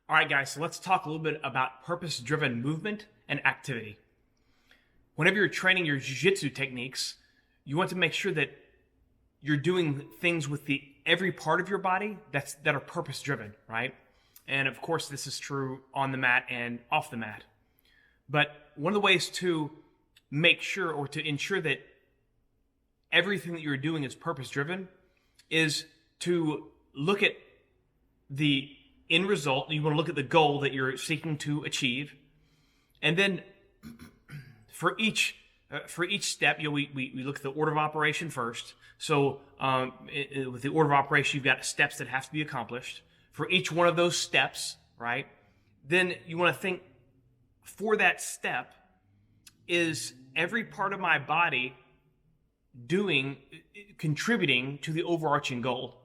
All right, guys, so let's talk a little bit about purpose-driven movement and activity. Whenever you're training your jiu-jitsu techniques, you want to make sure that you're doing things with every part of your body that are purpose-driven, right? And of course, this is true on the mat and off the mat. But one of the ways to make sure or to ensure that everything that you're doing is purpose-driven is to look at the end result. You want to look at the goal that you're seeking to achieve, and then for each step, we look at the order of operation first. So with the order of operation, you've got steps that have to be accomplished. For each one of those steps, right? Then you want to think, for that step, is every part of my body contributing to the overarching goal?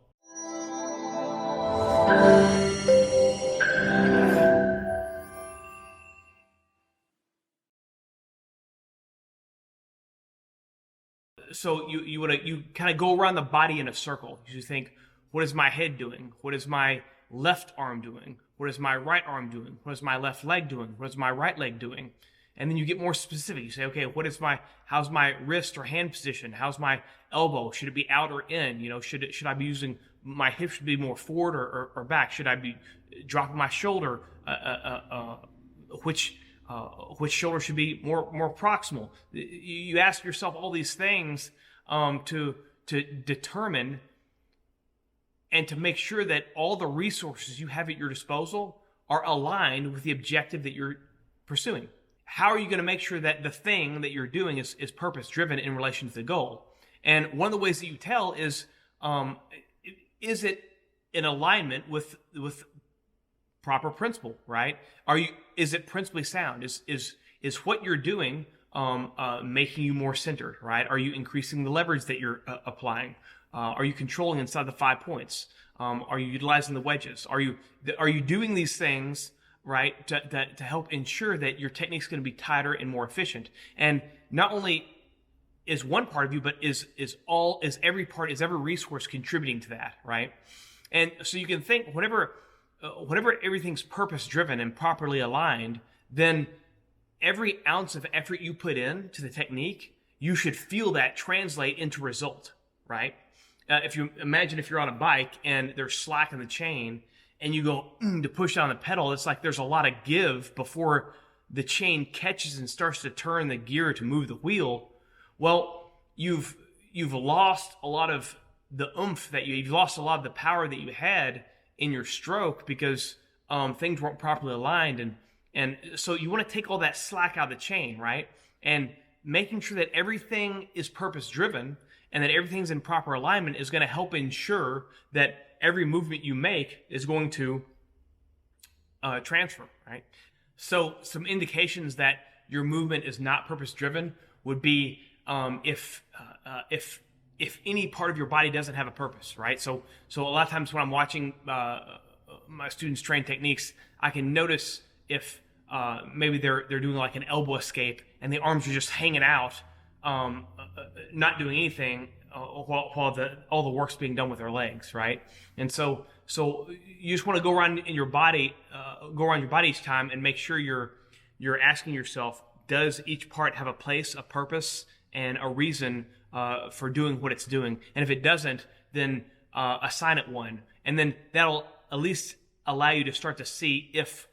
So you kind of go around the body in a circle. You think, what is my head doing? What is my left arm doing? What is my right arm doing? What is my left leg doing? What is my right leg doing? And then you get more specific. You say, okay, how's my wrist or hand position? How's my elbow? Should it be out or in? Should I be using my hips should be more forward or back? Should I be dropping my shoulder? Which shoulder should be more proximal? You ask yourself all these things to determine and to make sure that all the resources you have at your disposal are aligned with the objective that you're pursuing. How are you going to make sure that the thing that you're doing is purpose-driven in relation to the goal? And one of the ways that you tell is it in alignment with proper principle, right? Is it principally sound? Is what you're doing making you more centered, right? Are you increasing the leverage that you're applying? Are you controlling inside the 5 points? Are you utilizing the wedges? Are you doing these things, right, to help ensure that your technique is going to be tighter and more efficient? And not only is one part of you, but is every resource contributing to that, right? And so you can think, whenever everything's purpose-driven and properly aligned, then every ounce of effort you put in to the technique, you should feel that translate into result, right? If you're on a bike and there's slack in the chain and you go to push down the pedal, it's like there's a lot of give before the chain catches and starts to turn the gear to move the wheel. Well, you've lost a lot of the oomph you've lost a lot of the power that you had in your stroke because things weren't properly aligned, and so you want to take all that slack out of the chain, right? And making sure that everything is purpose-driven and that everything's in proper alignment is going to help ensure that every movement you make is going to transfer, right? So some indications that your movement is not purpose-driven would be if any part of your body doesn't have a purpose, right? So a lot of times when I'm watching my students train techniques, I can notice if maybe they're doing like an elbow escape and the arms are just hanging out, not doing anything while all the work's being done with their legs, right? And so you just want to go around your body each time and make sure you're asking yourself, does each part have a place, a purpose, and a reason for doing what it's doing? And if it doesn't, then assign it one, and then that'll at least allow you to start to see if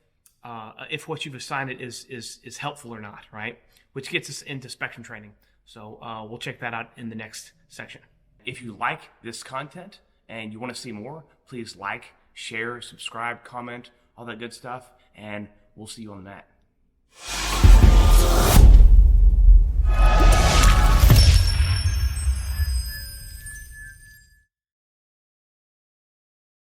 what you've assigned it is helpful or not, right? Which gets us into spectrum training. So we'll check that out in the next section. If you like this content and you want to see more, please like, share, subscribe, comment, all that good stuff, and we'll see you on the mat.